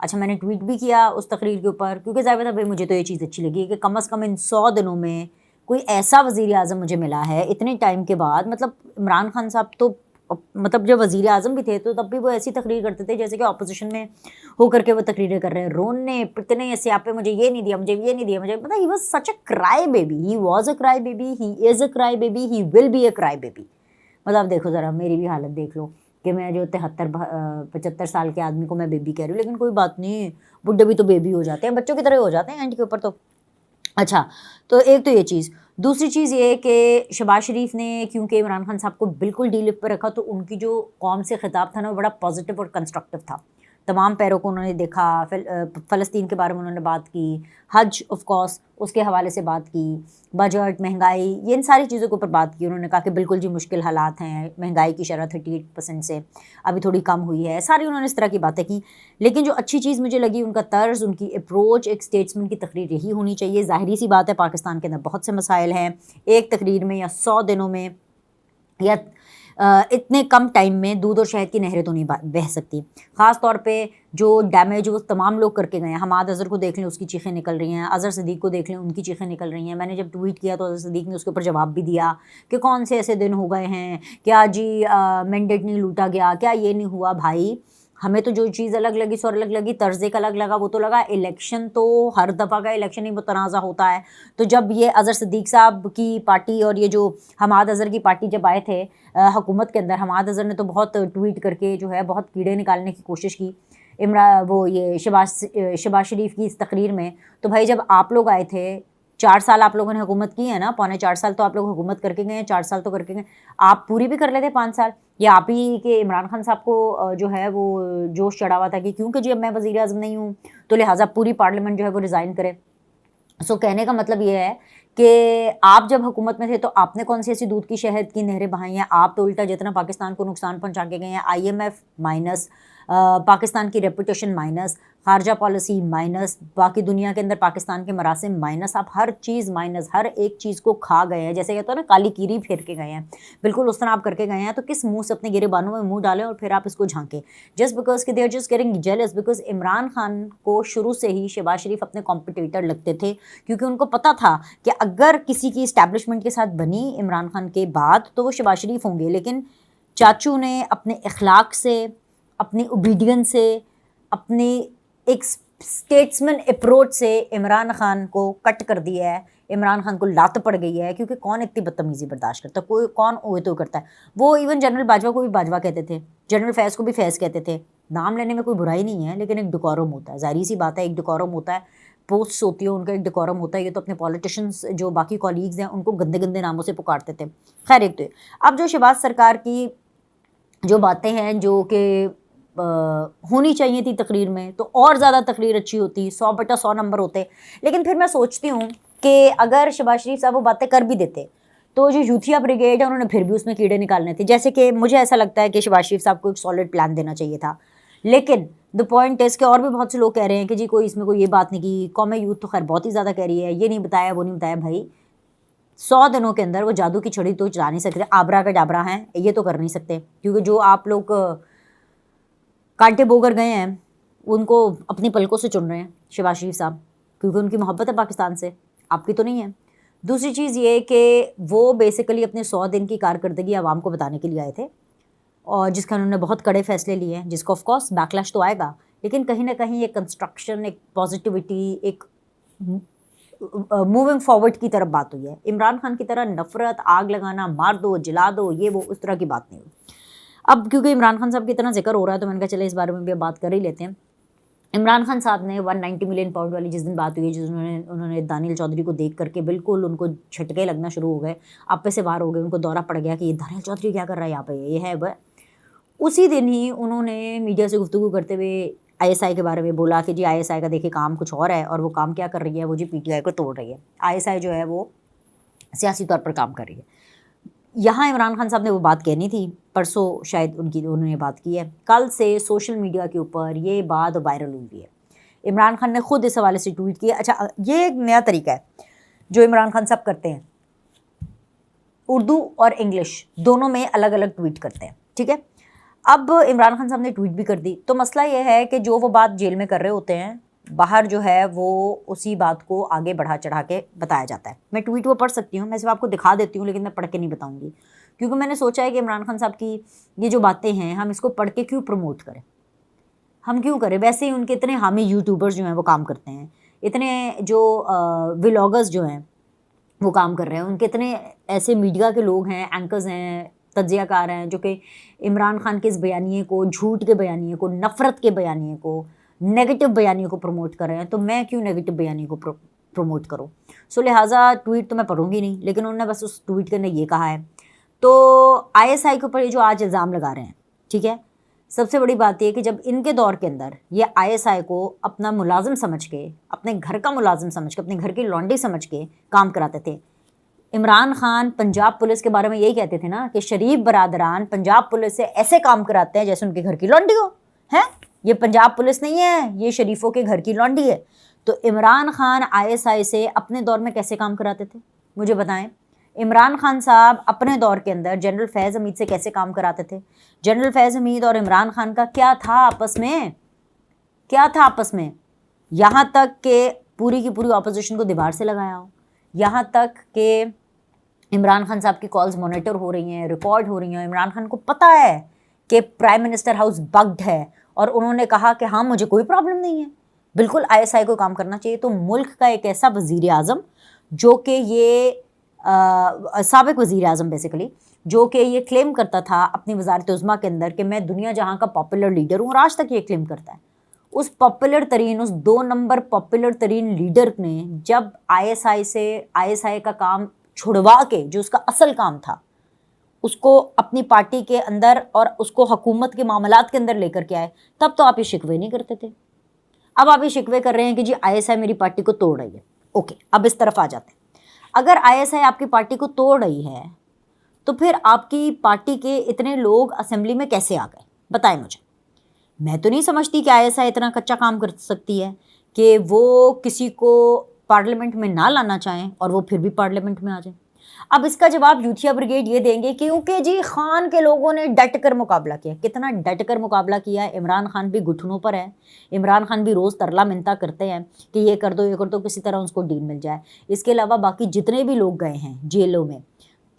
اچھا میں نے ٹویٹ بھی کیا اس تقریر کے اوپر، کیونکہ ظاہر تھا بھائی مجھے تو یہ چیز اچھی لگی کہ کم از کم ان 100 دنوں میں کوئی ایسا وزیر اعظم مجھے ملا ہے اتنے ٹائم کے بعد. مطلب عمران خان صاحب تو مطلب جب وزیر اعظم بھی تھے تو تب بھی وہ ایسی تقریر کرتے تھے جیسے کہ اپوزیشن میں ہو کر کے وہ تقریریں کر رہے ہیں. رونے اتنے سیاپے، مجھے یہ نہیں دیا، مجھے یہ نہیں دیا، مجھے پتا. ہی واز سچ اے کرائی بیبی، ہی واز اے کرائی بیبی، ہی از اے کرائی بیبی، ہی ول بی اے کرائی بیبی. مطلب دیکھو ذرا میری بھی حالت دیکھ لو کہ میں جو 75 سال کے آدمی کو میں بیبی کہہ رہی ہوں، لیکن کوئی بات نہیں، بڈھے بھی تو بیبی ہو جاتے ہیں، بچوں کی طرح ہو جاتے ہیں اینڈ کے اوپر تو. اچھا تو ایک تو یہ چیز. دوسری چیز یہ کہ شہباز شریف نے کیونکہ عمران خان صاحب کو بالکل ڈی لپ پہ رکھا تو ان کی جو قوم سے خطاب تھا نا وہ بڑا پازیٹیو اور کنسٹرکٹیو تھا. تمام پیروں کو انہوں نے دیکھا، فلسطین کے بارے میں انہوں نے بات کی، حج آف کورس اس کے حوالے سے بات کی، بجٹ، مہنگائی، یہ ان ساری چیزوں کے اوپر بات کی. انہوں نے کہا کہ بالکل جی مشکل حالات ہیں، مہنگائی کی شرح 38% سے ابھی تھوڑی کم ہوئی ہے. ساری انہوں نے اس طرح کی باتیں کی. لیکن جو اچھی چیز مجھے لگی ان کا طرز، ان کی اپروچ، ایک اسٹیٹسمین کی تقریر یہی ہونی چاہیے. ظاہری سی بات ہے پاکستان کے اندر بہت سے مسائل ہیں، ایک تقریر میں یا 100 دنوں میں یا اتنے کم ٹائم میں دودھ اور شہد کی نہریں تو نہیں بہہ سکتی. خاص طور پہ جو ڈیمیج وہ تمام لوگ کر کے گئے ہیں. حماد اظہر کو دیکھ لیں، اس کی چیخیں نکل رہی ہیں. اظہر صدیق کو دیکھ لیں، ان کی چیخیں نکل رہی ہیں. میں نے جب ٹویٹ کیا تو اظہر صدیق نے اس کے اوپر جواب بھی دیا کہ کون سے ایسے دن ہو گئے ہیں، کیا جی مینڈیٹ نہیں لوٹا گیا، کیا یہ نہیں ہوا. بھائی ہمیں تو جو چیز الگ لگی سو الگ لگی، طرز ایک الگ لگا، وہ تو لگا الیکشن تو ہر دفعہ کا الیکشن ہی متنازع ہوتا ہے. تو جب یہ اظہر صدیق صاحب کی پارٹی اور یہ جو حماد اظہر کی پارٹی جب آئے تھے حکومت کے اندر، حماد اظہر نے تو بہت ٹویٹ کر کے جو ہے بہت کیڑے نکالنے کی کوشش کی وہ یہ شہباز شریف کی اس تقریر میں. تو بھائی جب آپ لوگ آئے تھے 4 سال آپ لوگوں نے حکومت کی ہے نا، 4.25 سال تو آپ لوگ حکومت کر کے گئے ہیں، 4 سال تو کر کے گئے. آپ پوری بھی کر لیتے 5 سال. یا آپ ہی کہ عمران خان صاحب کو جو ہے وہ جوش چڑھا ہوا تھا کہ کیونکہ جی اب میں وزیر اعظم نہیں ہوں تو لہٰذا پوری پارلیمنٹ جو ہے وہ ریزائن کرے. سو کہنے کا مطلب یہ ہے کہ آپ جب حکومت میں تھے تو آپ نے کون سی ایسی دودھ کی شہد کی نہریں بہائی ہیں؟ آپ تو الٹا جتنا پاکستان کو نقصان پہنچا کے گئے ہیں، IMF مائنس، پاکستان کی ریپوٹیشن مائنس، خارجہ پالیسی مائنس، باقی دنیا کے اندر پاکستان کے مراسم مائنس، آپ ہر چیز مائنس، ہر ایک چیز کو کھا گئے ہیں. جیسے کہتے ہیں نا کالی کیری پھیر کے گئے ہیں، بالکل اس طرح آپ کر کے گئے ہیں. تو کس منہ سے اپنے گرے بانوں میں منہ ڈالیں اور پھر آپ اس کو جھانکیں جسٹ بیکاز کہ they are just getting jealous. Because Imran Khan کو شروع سے ہی شہباز شریف اپنے کمپٹیٹر لگتے تھے، کیونکہ ان کو پتہ تھا کہ اگر کسی کی اسٹیبلشمنٹ کے ساتھ بنی عمران خان کے بعد تو وہ شہباز شریف ہوں گے. لیکن چاچو نے اپنے اخلاق سے، اپنی اوبیڈینس سے، اپنی ایک اسٹیٹسمین اپروچ سے عمران خان کو کٹ کر دیا ہے. عمران خان کو لات پڑ گئی ہے، کیونکہ کون اتنی بدتمیزی برداشت کرتا ہے، کوئی کون اوے تو کرتا ہے. وہ ایون جنرل باجوہ کو بھی باجوہ کہتے تھے، جنرل فیض کو بھی فیض کہتے تھے. نام لینے میں کوئی برائی نہیں ہے، لیکن ایک ڈیکورم ہوتا ہے. ظاہری سی بات ہے ایک ڈیکورم ہوتا ہے، پوسٹس ہوتی ہے ان کا ایک ڈیکورم ہوتا ہے. یہ تو اپنے پولیٹیشینس جو باقی کولیگز ہیں ان کو گندے گندے ناموں سے پکارتے تھے. خیر ایک تو اب جو شہباز سرکار کی جو باتیں ہیں جو کہ ہونی چاہیے تھی تقریر میں، تو اور زیادہ تقریر اچھی ہوتی، 100/100 نمبر ہوتے. لیکن پھر میں سوچتی ہوں کہ اگر شہباز شریف صاحب وہ باتیں کر بھی دیتے تو جو یوتھیا بریگیڈ ہے انہوں نے پھر بھی اس میں کیڑے نکالنے تھے. جیسے کہ مجھے ایسا لگتا ہے کہ شہباز شریف صاحب کو ایک سالڈ پلان دینا چاہیے تھا. لیکن دا پوائنٹ از کہ اور بھی بہت سے لوگ کہہ رہے ہیں کہ جی کوئی اس میں کوئی یہ بات نہیں کی، قوم یوتھ تو خیر بہت ہی زیادہ کہہ رہی ہے، یہ نہیں بتایا وہ نہیں بتایا. بھائی 100 دنوں کے اندر وہ جادو کی چھڑی تو چلا نہیں سکتے، آبرا کا ڈابرا ہیں یہ تو کر نہیں سکتے. کیونکہ جو آپ لوگ کانٹے بوگر گئے ہیں ان کو اپنی پلکوں سے چن رہے ہیں شہباز شریف صاحب، کیونکہ ان کی محبت ہے پاکستان سے، آپ کی تو نہیں ہے. دوسری چیز یہ کہ وہ بیسیکلی اپنے 100 دن کی کارکردگی عوام کو بتانے کے لیے آئے تھے، اور جس کا انہوں نے بہت کڑے فیصلے لیے ہیں، جس کو آف کورس بیکلیش تو آئے گا. لیکن کہیں نہ کہیں ایک کنسٹرکشن، ایک پازیٹیوٹی، ایک موونگ فارورڈ کی طرف بات ہوئی ہے. عمران خان کی طرح نفرت، آگ لگانا، مار دو، جلا دو، یہ وہ اس طرح کی بات نہیں ہوئی. اب کیونکہ عمران خان صاحب کی اتنا ذکر ہو رہا ہے تو میں نے کہا چلے اس بارے میں بھی اب بات کر ہی لیتے ہیں. عمران خان صاحب نے 190 ملین پاؤنڈ والی جس دن بات ہوئی ہے، انہوں نے دانیل چودھری کو دیکھ کر کے بالکل ان کو جھٹکے لگنا شروع ہو گئے، آپے سے باہر ہو گئے، ان کو دورہ پڑ گیا کہ یہ دانیل چودھری کیا کر رہا ہے یہاں پہ، یہ ہے وہ. اسی دن ہی انہوں نے میڈیا سے گفتگو کرتے ہوئے ISI کے بارے میں بولا کہ جی ISI کا دیکھیں کام کچھ اور ہے، اور وہ کام کیا کر رہی ہے، وہ جی PTI کو توڑ رہی ہے. ISI جو ہے وہ سیاسی طور پر کام کر رہی ہے. یہاں عمران خان صاحب نے وہ بات کہنی تھی، پرسوں شاید انہوں نے بات کی ہے. کل سے سوشل میڈیا کے اوپر یہ بات وائرل ہوئی ہے. عمران خان نے خود اس حوالے سے ٹویٹ کیا. اچھا یہ ایک نیا طریقہ ہے جو عمران خان صاحب کرتے ہیں، اردو اور انگلش دونوں میں الگ الگ ٹویٹ کرتے ہیں، ٹھیک ہے. اب عمران خان صاحب نے ٹویٹ بھی کر دی. تو مسئلہ یہ ہے کہ جو وہ بات جیل میں کر رہے ہوتے ہیں باہر جو ہے وہ اسی بات کو آگے بڑھا چڑھا کے بتایا جاتا ہے. میں ٹویٹ وہ پڑھ سکتی ہوں, میں صرف آپ کو دکھا دیتی ہوں, لیکن میں پڑھ کے نہیں بتاؤں گی, کیونکہ میں نے سوچا ہے کہ عمران خان صاحب کی یہ جو باتیں ہیں ہم اس کو پڑھ کے کیوں پروموٹ کریں, ہم کیوں کریں. ویسے ہی ان کے اتنے حامی یوٹیوبرز جو ہیں وہ کام کرتے ہیں, اتنے جو ولاگرز جو ہیں وہ کام کر رہے ہیں, ان کے اتنے ایسے میڈیا کے لوگ ہیں, اینکرز ہیں, تجزیہ کار ہیں, جو کہ عمران خان کے اس بیانیے کو, جھوٹ کے بیانیے کو, نفرت کے بیانیے کو, نیگیٹو بیانیے کو پروموٹ کر رہے ہیں. تو میں کیوں نیگیٹو بیانیے کو پروموٹ کروں. سو لہٰذا ٹویٹ تو میں پڑھوں گی نہیں, لیکن انہوں نے بس اس ٹویٹ کے اندر یہ کہا ہے. تو آئی ایس آئی کے اوپر یہ جو آج الزام لگا رہے ہیں, ٹھیک ہے, سب سے بڑی بات یہ کہ جب ان کے دور کے اندر یہ آئی ایس آئی کو اپنا ملازم سمجھ کے, اپنے گھر کا ملازم سمجھ کے, اپنے گھر کی لانڈی سمجھ کے کام کراتے تھے. عمران خان پنجاب پولیس کے بارے میں یہی کہتے تھے نا کہ شریف برادران پنجاب پولیس سے ایسے کام کراتے ہیں جیسے ان کے گھر کی لانڈی ہو. ہیں, یہ پنجاب پولیس نہیں ہے, یہ شریفوں کے گھر کی لانڈی ہے. تو Imran Khan I S I سے اپنے دور میں کیسے کام کراتے تھے مجھے بتائیں. عمران خان صاحب اپنے دور کے اندر جنرل فیض حمید سے کیسے کام کراتے تھے. جنرل فیض حمید اور عمران خان کا کیا تھا آپس میں, کیا تھا آپس میں, یہاں تک کہ پوری کی پوری اپوزیشن کو دیوار سے لگایا ہو, یہاں تک کہ عمران خان صاحب کی کالز مانیٹر ہو رہی ہیں, ریکارڈ ہو رہی ہیں. عمران خان کو پتہ ہے کہ پرائم منسٹر ہاؤس بگڈ ہے, اور انہوں نے کہا کہ ہاں مجھے کوئی پرابلم نہیں ہے, بالکل آئی ایس آئی کو کام کرنا چاہیے. تو ملک کا ایک ایسا وزیر اعظم جو کہ یہ سابق وزیر اعظم بیسیکلی, جو کہ یہ کلیم کرتا تھا اپنی وزارت عظمیٰ کے اندر کہ میں دنیا جہاں کا پاپولر لیڈر ہوں, اور آج تک یہ کلیم کرتا ہے. اس پاپولر ترین, اس 2 نمبر پاپولر ترین لیڈر نے جب آئی ایس آئی سے آئی ایس آئی کا کام چھڑوا کے, جو اس کا اصل کام تھا, اس کو اپنی پارٹی کے اندر اور اس کو حکومت کے معاملات کے اندر لے کر کے آئے, تب تو آپ یہ شکوے نہیں کرتے تھے. اب آپ یہ شکوے کر رہے ہیں کہ جی آئی ایس آئی میری پارٹی کو توڑ رہی ہے. اوکے, اب اس طرف آ جاتے ہیں. اگر آئی ایس آئی آپ کی پارٹی کو توڑ رہی ہے تو پھر آپ کی پارٹی کے اتنے لوگ اسمبلی میں کیسے آ گئے, بتائیں مجھے. میں تو نہیں سمجھتی کہ آئی ایس آئی اتنا کچا کام کر سکتی ہے کہ وہ کسی کو پارلیمنٹ میں نہ لانا چاہیں اور وہ پھر بھی پارلیمنٹ میں آ جائیں. اب اس کا جواب یوتھیا بریگیڈ یہ دیں گے کیونکہ جی خان کے لوگوں نے ڈٹ کر مقابلہ کیا. کتنا ڈٹ کر مقابلہ کیا ہے. عمران خان بھی گھٹنوں پر ہے, عمران خان بھی روز ترلا منتا کرتے ہیں کہ یہ کر دو, یہ کر دو, کسی طرح اس کو ڈیل مل جائے. اس کے علاوہ باقی جتنے بھی لوگ گئے ہیں جیلوں میں,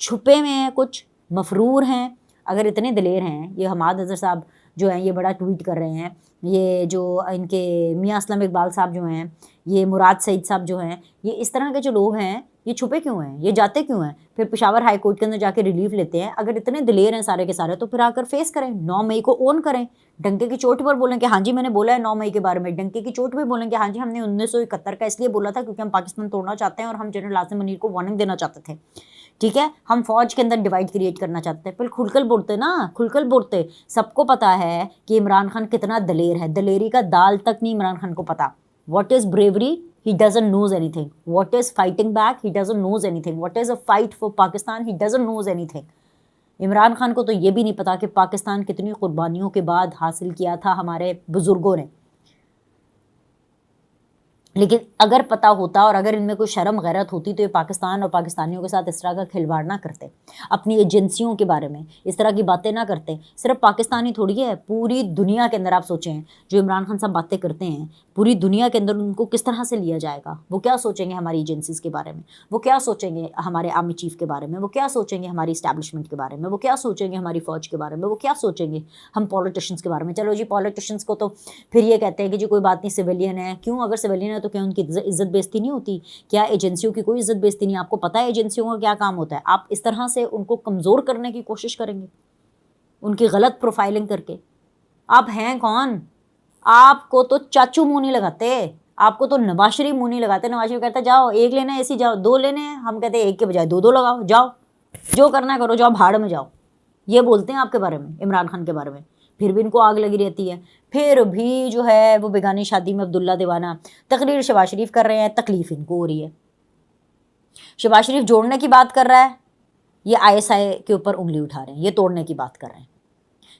چھپے میں ہیں, کچھ مفرور ہیں. اگر اتنے دلیر ہیں, یہ حماد اظہر صاحب جو ہیں یہ بڑا ٹویٹ کر رہے ہیں, یہ جو ان کے میاں اسلم اقبال صاحب جو ہیں, یہ مراد سعید صاحب جو ہیں, یہ اس طرح کے جو لوگ ہیں یہ چھپے کیوں ہیں, یہ جاتے کیوں ہیں, پھر پشاور ہائی کورٹ کے اندر جا کے ریلیف لیتے ہیں. اگر اتنے دلیر ہیں سارے کے سارے تو پھر آ کر فیس کریں, 9 مئی کو اون کریں, ڈنکے کی چوٹ پر بولیں کہ ہاں جی میں نے بولا ہے 9 مئی کے بارے میں, ڈنکے کی چوٹ پہ بولیں کہ ہاں جی ہم نے 1971 کا اس لیے بولا تھا کیونکہ ہم پاکستان توڑنا چاہتے ہیں اور ہم جنرل عاصم منیر کو وارننگ دینا چاہتے تھے, ٹھیک ہے, ہم فوج کے اندر ڈیوائڈ کریٹ کرنا چاہتے ہیں. پھر کھل کر بولتے نا, کھل کر بولتے. سب کو پتا ہے کہ عمران خان کتنا دلیر ہے, دلیری کا دال تک نہیں عمران خان کو پتا. What is bravery, he doesn't knows anything. What is fighting back, he doesn't knows anything. What is a fight for Pakistan, he doesn't knows anything. Imran Khan کو تو یہ بھی نہیں پتا کہ پاکستان کتنی قربانیوں کے بعد حاصل کیا تھا ہمارے بزرگوں نے. لیکن اگر پتہ ہوتا اور اگر ان میں کوئی شرم غیرت ہوتی تو یہ پاکستان اور پاکستانیوں کے ساتھ اس طرح کا کھلواڑ نہ کرتے, اپنی ایجنسیوں کے بارے میں اس طرح کی باتیں نہ کرتے. صرف پاکستانی تھوڑی ہے, پوری دنیا کے اندر آپ سوچیں جو عمران خان صاحب باتیں کرتے ہیں, پوری دنیا کے اندر ان کو کس طرح سے لیا جائے گا. وہ کیا سوچیں گے ہماری ایجنسیز کے بارے میں, وہ کیا سوچیں گے ہمارے آرمی چیف کے بارے میں, وہ کیا سوچیں گے ہماری اسٹیبلشمنٹ کے بارے میں, وہ کیا سوچیں گے ہماری فوج کے بارے میں, وہ کیا سوچیں گے ہم پولیٹیشنس کے بارے میں. چلو جی پولیٹیشنس کو تو پھر یہ کہتے ہیں کہ جی کوئی بات نہیں سویلین ہے. کیوں, اگر سویلین ہے تو کیا ان کی عزت بےزتی نہیں ہوتی؟ کیا ایجنسیوں کی کوئی عزت بےزتی نہیں؟ آپ کو پتہ ہے ایجنسیوں کا کیا کام ہوتا ہے. آپ اس طرح سے ان کو کمزور کرنے کی کوشش کریں گے, ان کی غلط پروفائلنگ کر کے. آپ ہیں کون؟ آپ کو تو چاچو منہ نہیں لگاتے, آپ کو تو نواز شریف منہ نہیں لگاتے. نواز شریف کہتا ہے جاؤ ایک لینا ہے ایسی, جاؤ 2 لینے ہیں, ہم کہتے ہیں ایک کے بجائے 2 لگاؤ, جاؤ جو کرنا ہے کرو, جاؤ بھاڑ میں جاؤ. یہ بولتے ہیں آپ کے بارے میں, عمران خان کے بارے میں. پھر بھی ان کو آگ لگی رہتی ہے, پھر بھی جو ہے وہ بیگانی شادی میں عبداللہ دیوانہ تقریر شہباز شریف کر رہے ہیں, تکلیف ان کو ہو رہی ہے. شہباز شریف جوڑنے کی بات کر رہا ہے, یہ آئی ایس آئی کے اوپر انگلی اٹھا رہے ہیں, یہ توڑنے کی بات کر رہے ہیں.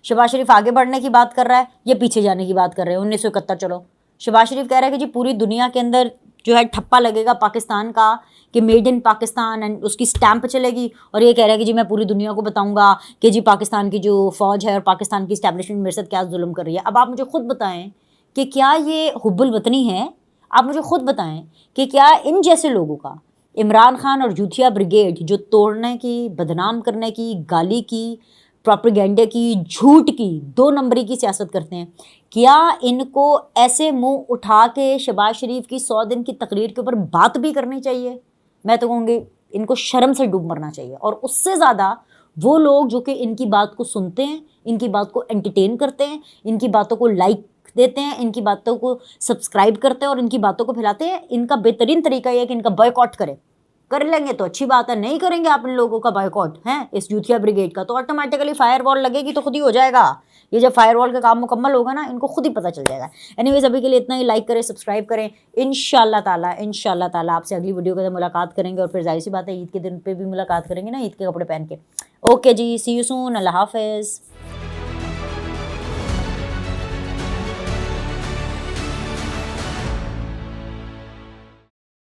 شہباز شریف آگے بڑھنے کی بات کر رہا ہے, یہ پیچھے جانے کی بات کر رہے ہیں. 1971 چلو, شہباز شریف کہہ رہا ہے کہ جی پوری دنیا کے اندر جو ہے ٹھپا لگے گا پاکستان کا کہ میڈ ان پاکستان اینڈ اس کی اسٹیمپ چلے گی اور یہ کہہ رہا ہے کہ جی میں پوری دنیا کو بتاؤں گا کہ جی پاکستان کی جو فوج ہے اور پاکستان کی اسٹیبلشمنٹ میرے ساتھ کیا ظلم کر رہی ہے. اب آپ مجھے خود بتائیں کہ کیا یہ حب الوطنی ہے؟ آپ مجھے خود بتائیں کہ کیا ان جیسے لوگوں کا، عمران خان اور جوتیا بریگیڈ جو توڑنے کی، بدنام کرنے کی، گالی کی، پروپیگنڈے کی، جھوٹ کی، 2 نمبری کی سیاست کرتے ہیں، کیا ان کو ایسے منہ اٹھا کے شہباز شریف کی 100 دن کی تقریر کے اوپر بات بھی کرنی چاہیے؟ میں تو کہوں گی ان کو شرم سے ڈوب مرنا چاہیے. اور اس سے زیادہ وہ لوگ جو کہ ان کی بات کو سنتے ہیں، ان کی بات کو انٹرٹین کرتے ہیں، ان کی باتوں کو لائک دیتے ہیں، ان کی باتوں کو سبسکرائب کرتے ہیں اور ان کی باتوں کو پھیلاتے ہیں، ان کا بہترین طریقہ یہ ہے کہ ان کا بائیکاٹ کریں. کر لیں گے تو اچھی بات ہے، نہیں کریں گے آپ ان لوگوں کا بائیکاٹ ہیں اس یوتھیا بریگیڈ کا، تو آٹومیٹیکلی فائر وال لگے گی تو خود ہی ہو جائے گا. یہ جب فائر وال کا کام مکمل ہوگا نا، ان کو خود ہی پتہ چل جائے گا. اینی ویز ابھی کے لیے اتنا ہی. لائک کریں، سبسکرائب کریں. انشاءاللہ تعالیٰ آپ سے اگلی ویڈیو کے اندر ملاقات کریں گے، اور پھر ظاہر سی بات ہے عید کے دن پہ بھی ملاقات کریں گے نا، عید کے کپڑے پہن کے. Okay G, C you soon. اللہ حافظ.